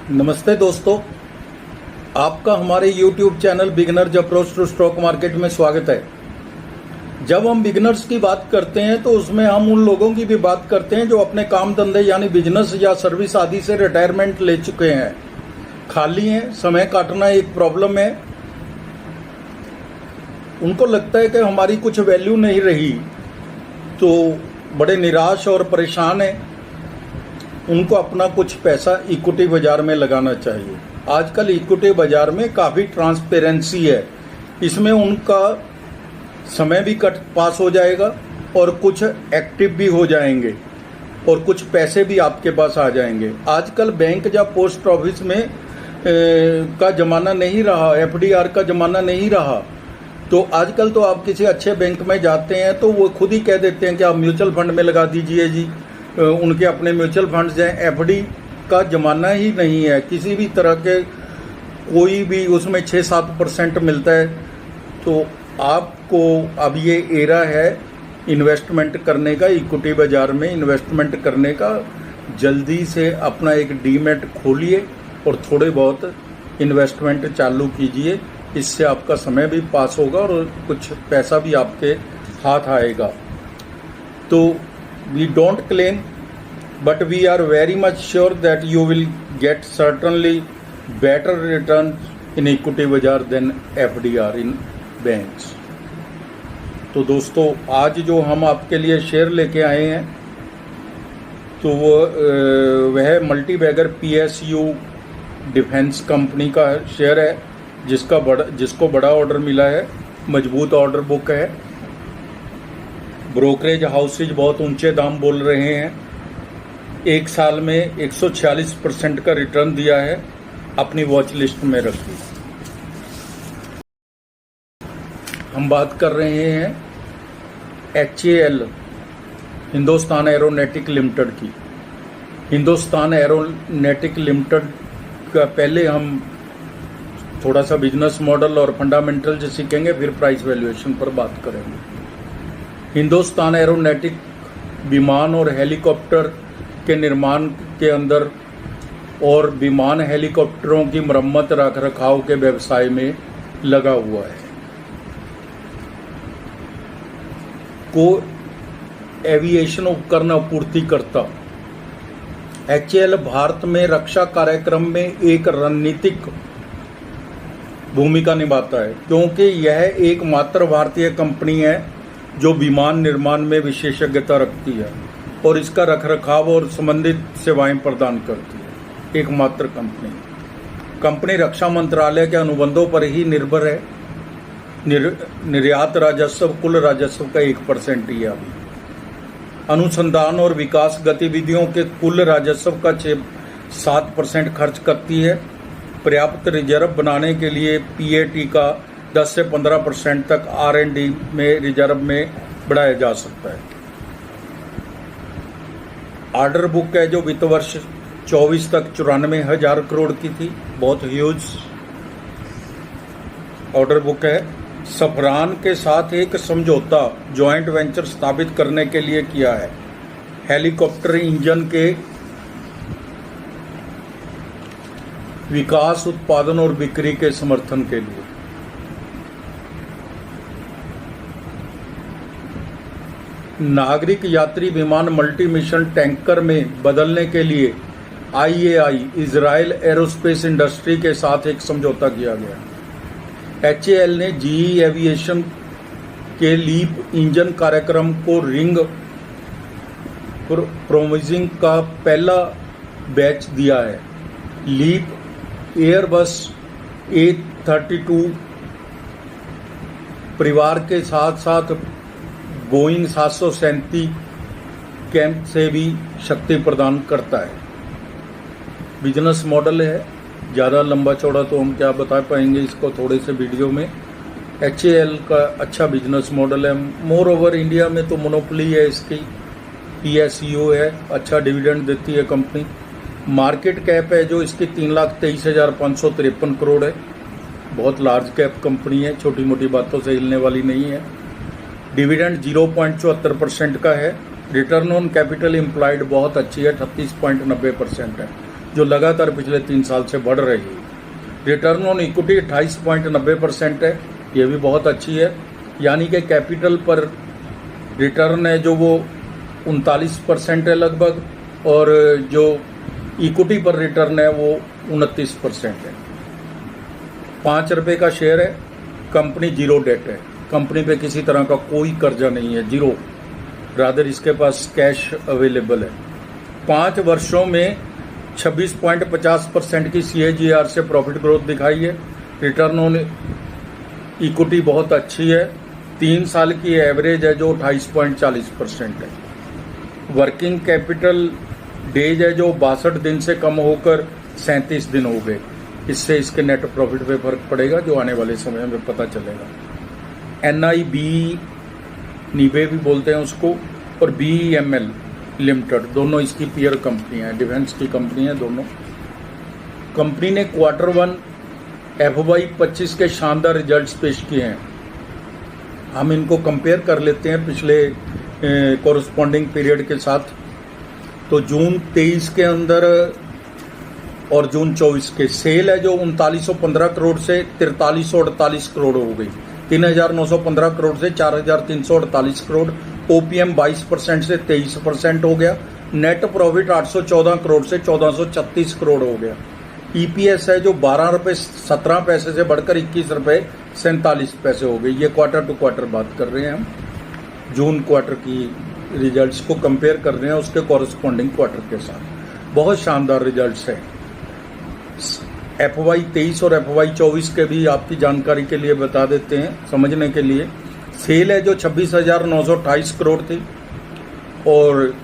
नमस्ते दोस्तों, आपका हमारे YouTube channel beginners approach to stock market में स्वागत है। जब हम बिगनर्स की बात करते हैं तो उसमें हम उन लोगों की भी बात करते हैं जो अपने काम धंधे यानी बिजनेस या सर्विस आदि से रिटायरमेंट ले चुके हैं, खाली हैं, समय काटना एक प्रॉब्लम है। उनको लगता है कि हमारी कुछ वैल्यू नहीं रही, तो बड़े निराश और परेशान हैं। उनको अपना कुछ पैसा इक्विटी बाजार में लगाना चाहिए। आजकल इक्विटी बाजार में काफ़ी ट्रांसपेरेंसी है, इसमें उनका समय भी पास हो जाएगा और कुछ एक्टिव भी हो जाएंगे और कुछ पैसे भी आपके पास आ जाएंगे। आजकल बैंक या पोस्ट ऑफिस में का ज़माना नहीं रहा, FDR का ज़माना नहीं रहा। तो आजकल तो आप किसी अच्छे बैंक में जाते हैं तो वो खुद ही कह देते हैं कि आप म्यूचुअल फंड में लगा दीजिए जी, उनके अपने म्यूचुअल फंड्स हैं। FD का ज़माना ही नहीं है, किसी भी तरह के कोई भी उसमें 6-7% मिलता है। तो आपको अब ये एरा है इन्वेस्टमेंट करने का, इक्विटी बाज़ार में इन्वेस्टमेंट करने का। जल्दी से अपना एक डीमैट खोलिए और थोड़े बहुत इन्वेस्टमेंट चालू कीजिए, इससे आपका समय भी पास होगा और कुछ पैसा भी आपके हाथ आएगा। तो we don't claim, but we are very much sure that you will get certainly better returns in equity bazaar than FDR in banks। तो दोस्तों, आज जो हम आपके लिए शेयर लेके आए हैं तो वह मल्टीबैगर PSU डिफेंस कंपनी का शेयर है, जिसको बड़ा ऑर्डर मिला है, मजबूत ऑर्डर बुक है। ब्रोकरेज हाउसेज बहुत ऊंचे दाम बोल रहे हैं। एक साल में 146% का रिटर्न दिया है। अपनी वॉच लिस्ट में रखिए। हम बात कर रहे हैं HAL, हिंदुस्तान एरोनॉटिक लिमिटेड की। हिंदुस्तान एरोनॉटिक लिमिटेड का पहले हम थोड़ा सा बिजनेस मॉडल और फंडामेंटल सीखेंगे, फिर प्राइस वैल्यूएशन पर बात करेंगे। हिंदुस्तान एरोनॉटिक विमान और हेलीकॉप्टर के निर्माण के अंदर और विमान हेलीकॉप्टरों की मरम्मत रख रखाव के व्यवसाय में लगा हुआ है। को एविएशन उपकरण आपूर्तिकर्ता HAL भारत में रक्षा कार्यक्रम में एक रणनीतिक भूमिका निभाता है, क्योंकि यह एकमात्र भारतीय कंपनी है जो विमान निर्माण में विशेषज्ञता रखती है और इसका रखरखाव और संबंधित सेवाएं प्रदान करती है। एकमात्र कंपनी रक्षा मंत्रालय के अनुबंधों पर ही निर्भर है। निर्यात राजस्व कुल राजस्व का 1% ही है अभी। अनुसंधान और विकास गतिविधियों के कुल राजस्व का 7% खर्च करती है। पर्याप्त रिजर्व बनाने के लिए PAT का 10 से 15% तक R&D में रिजर्व में बढ़ाया जा सकता है। ऑर्डर बुक है जो वित्त वर्ष 24 तक 94,000 करोड़ की थी, बहुत ह्यूज ऑर्डर बुक है। सफरान के साथ एक समझौता जॉइंट वेंचर स्थापित करने के लिए किया है, हेलीकॉप्टर इंजन के विकास, उत्पादन और बिक्री के समर्थन के लिए। नागरिक यात्री विमान मल्टी मिशन टैंकर में बदलने के लिए IAI इजराइल एरोस्पेस इंडस्ट्री के साथ एक समझौता किया गया। HAL ने GE एविएशन के लीप इंजन कार्यक्रम को रिंग प्रोमिजिंग का पहला बैच दिया है। लीप एयरबस A32 परिवार के साथ साथ बोइंग 737 कैंप से भी शक्ति प्रदान करता है। बिजनेस मॉडल है, ज़्यादा लंबा चौड़ा तो हम क्या बता पाएंगे इसको थोड़े से वीडियो में। HAL का अच्छा बिजनेस मॉडल है। मोर ओवर इंडिया में तो मोनोपोली है इसकी, PSU है, अच्छा डिविडेंड देती है कंपनी। मार्केट कैप है जो इसकी 3,23,553 करोड़ है। बहुत लार्ज कैप कंपनी है, छोटी मोटी बातों से हिलने वाली नहीं है। डिविडेंड 0.74% का है। रिटर्न ऑन कैपिटल एम्प्लॉयड बहुत अच्छी है, 38.90% है। जो लगातार पिछले 3 साल से बढ़ रही है। रिटर्न ऑन इक्विटी 28.90% है, ये भी बहुत अच्छी है। यानी कि कैपिटल पर रिटर्न है जो वो 39% है लगभग, और जो इक्विटी पर रिटर्न है वो 29% है। 5 रुपये का शेयर है। कंपनी जीरो डेट है, कंपनी पे किसी तरह का कोई कर्जा नहीं है, जीरो। रादर इसके पास कैश अवेलेबल है। 5 वर्षों में 26.50% की CAGR से प्रॉफिट ग्रोथ दिखाई है। रिटर्न ऑन इक्विटी बहुत अच्छी है। 3 साल की एवरेज है जो 28.40% है। वर्किंग कैपिटल डेज है जो 62 दिन से कम होकर 37 दिन हो गए। इससे इसके नेट प्रॉफिट पे फर्क पड़ेगा जो आने वाले समय में पता चलेगा। NIB नीबे भी बोलते हैं उसको, और BEML लिमिटेड, दोनों इसकी पीयर कंपनियां हैं, डिफेंस की कंपनी है दोनों। कंपनी ने Q1 FY25 के शानदार रिजल्ट्स पेश किए हैं। हम इनको कंपेयर कर लेते हैं पिछले कॉरस्पॉन्डिंग पीरियड के साथ। तो जून 23 के अंदर और जून 24 के सेल है जो 3915 करोड़ से 4348 करोड़ हो गई। 3915 करोड़ से 4348 करोड़। OPM 22% से 23% हो गया। नेट प्रॉफिट 814 करोड़ से 1436 करोड़ हो गया। EPS है जो 12 रुपये 17 पैसे से बढ़कर 21 रुपये 47 पैसे हो गई। ये क्वार्टर टू क्वार्टर बात कर रहे हैं हम, जून क्वार्टर की रिजल्ट्स को कंपेयर कर रहे हैं उसके कॉरस्पॉन्डिंग क्वार्टर के साथ। बहुत शानदार रिजल्ट्स हैं। FY23 और FY24 के भी आपकी जानकारी के लिए बता देते हैं, समझने के लिए। सेल है जो 26,928 करोड़ थी और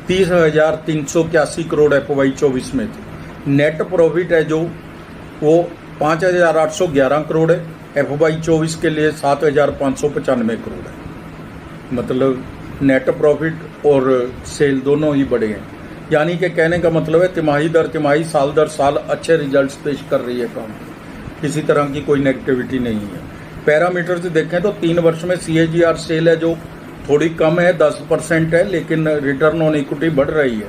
30,381 करोड़ FY24 में थी। नेट प्रॉफिट है जो वो 5,811 करोड़ है। FY24 के लिए 7,595 करोड़ है। मतलब नेट प्रॉफिट और सेल दोनों ही बढ़े हैं। यानी कि कहने का मतलब है तिमाही दर तिमाही, साल दर साल अच्छे रिजल्ट्स पेश कर रही है कंपनी, किसी तरह की कोई नेगेटिविटी नहीं है। पैरामीटर से देखें तो 3 वर्ष में CAGR सेल है जो थोड़ी कम है, 10% है, लेकिन रिटर्न ऑन इक्विटी बढ़ रही है।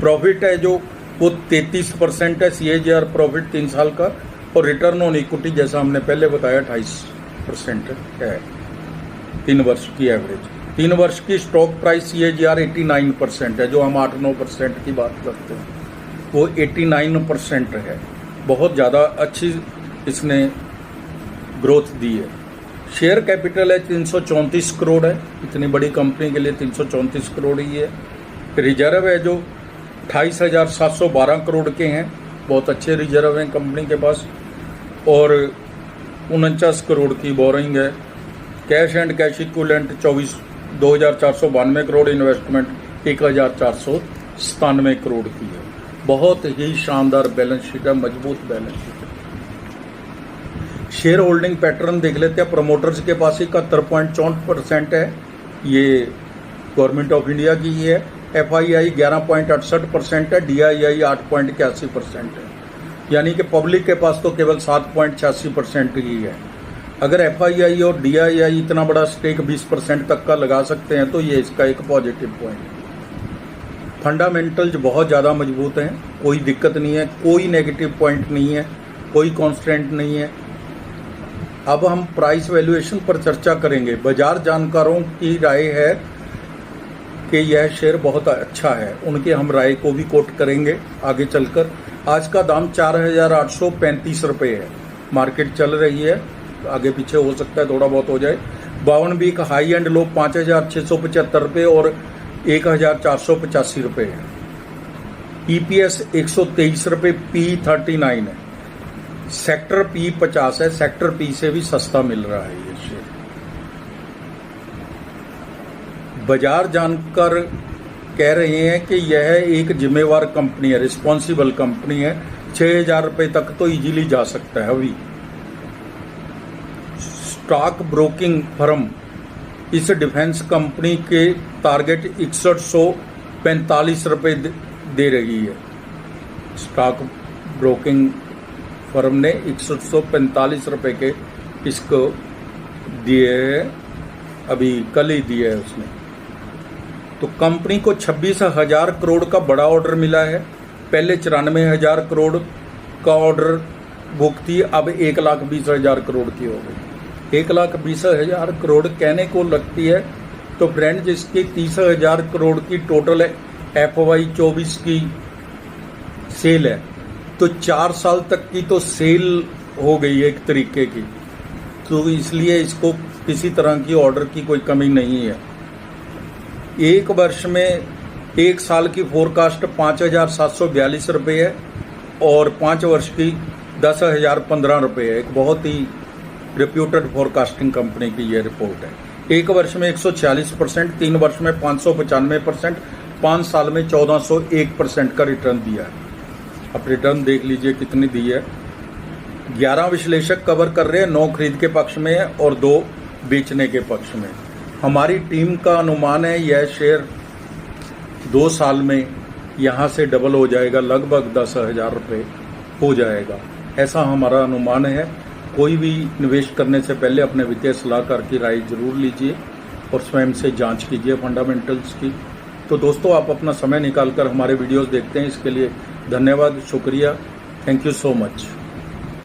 प्रॉफिट है जो वो 33% है CAGR प्रॉफिट 3 साल का, और रिटर्न ऑन इक्विटी जैसा हमने पहले बताया 28% है 3 वर्ष की एवरेज। 3 वर्ष की स्टॉक प्राइस CAGR 89% है, जो हम 8-9% की बात करते हैं वो 89% है। बहुत ज़्यादा अच्छी इसने ग्रोथ दी है। शेयर कैपिटल है 334 करोड़ है, इतनी बड़ी कंपनी के लिए 334 करोड़ ही है। रिजर्व है जो 28,712 करोड़ के हैं, बहुत अच्छे रिजर्व हैं कंपनी के पास, और 49 करोड़ की बोरिंग है। Cash and cash equivalent 2,492 crore, investment 1,497 crore की है। बहुत ही शानदार बैलेंस शीट है, मजबूत बैलेंस शीट है। शेयर होल्डिंग पैटर्न देख लेते हैं। प्रमोटर्स के पास 71.64% है, ये गवर्नमेंट ऑफ इंडिया की ही है। FII 11.68% है, DII 8.81% है। यानी कि पब्लिक के पास तो केवल 7.86% ही है। अगर FII और DII इतना बड़ा स्टेक 20% तक का लगा सकते हैं तो ये इसका एक पॉजिटिव पॉइंट है। फंडामेंटल्स बहुत ज़्यादा मजबूत हैं, कोई दिक्कत नहीं है, कोई नेगेटिव पॉइंट नहीं है, कोई कॉन्स्टेंट नहीं है। अब हम प्राइस वैल्यूएशन पर चर्चा करेंगे। बाजार जानकारों की राय है कि यह शेयर बहुत अच्छा है, उनके हम राय को भी कोट करेंगे आगे चलकर। आज का दाम 4,835 रुपये है, मार्केट चल रही है, आगे पीछे हो सकता है, थोड़ा बहुत हो जाए। 52 वीक हाई एंड लो 5,675 रुपये और 1,485 रुपये है। EPS 123 रुपये, P39 है। सेक्टर P50 है, सेक्टर P से भी सस्ता मिल रहा है ये शेयर। बाजार जानकर कह रहे हैं कि यह एक जिम्मेवार कंपनी है, रिस्पॉन्सिबल कंपनी है। 6,000 रुपये तक तो इजीली जा सकता है। अभी स्टॉक ब्रोकिंग फर्म इस डिफेंस कंपनी के टारगेट 6145 रुपये दे रही है। स्टॉक ब्रोकिंग फर्म ने 6145 रुपये के इसको दिए है, अभी कल ही दिए है उसने। तो कंपनी को 26,000 करोड़ का बड़ा ऑर्डर मिला है पहले 94,000 करोड़ का ऑर्डर बुक थी, अब 1,20,000 करोड़ की हो गई। 1,20,000 करोड़ कहने को लगती है, तो फ्रेंड जिसकी 30,000 करोड़ की टोटल FY 24 की सेल है, तो 4 साल तक की तो सेल हो गई एक तरीके की। तो इसलिए इसको किसी तरह की ऑर्डर की कोई कमी नहीं है। एक वर्ष में 1 साल की फोरकास्ट 5,742 रुपये है और 5 वर्ष की 10,015 रुपये है। एक बहुत ही रिप्यूटेड फोरकास्टिंग कंपनी की ये रिपोर्ट है। एक वर्ष में 146%, 3 वर्ष में 595%, 5 साल में 1401% का रिटर्न दिया है। अब रिटर्न देख लीजिए कितनी दी है। 11 विश्लेषक कवर कर रहे हैं, 9 खरीद के पक्ष में है और 2 बेचने के पक्ष में। हमारी टीम का अनुमान है यह शेयर 2 साल में यहाँ से डबल हो जाएगा, लगभग 10,000 रुपये हो जाएगा, ऐसा हमारा अनुमान है। कोई भी निवेश करने से पहले अपने वित्तीय सलाहकार की राय जरूर लीजिए और स्वयं से जांच कीजिए फंडामेंटल्स की। तो दोस्तों, आप अपना समय निकालकर हमारे वीडियोस देखते हैं, इसके लिए धन्यवाद, शुक्रिया, थैंक यू सो मच।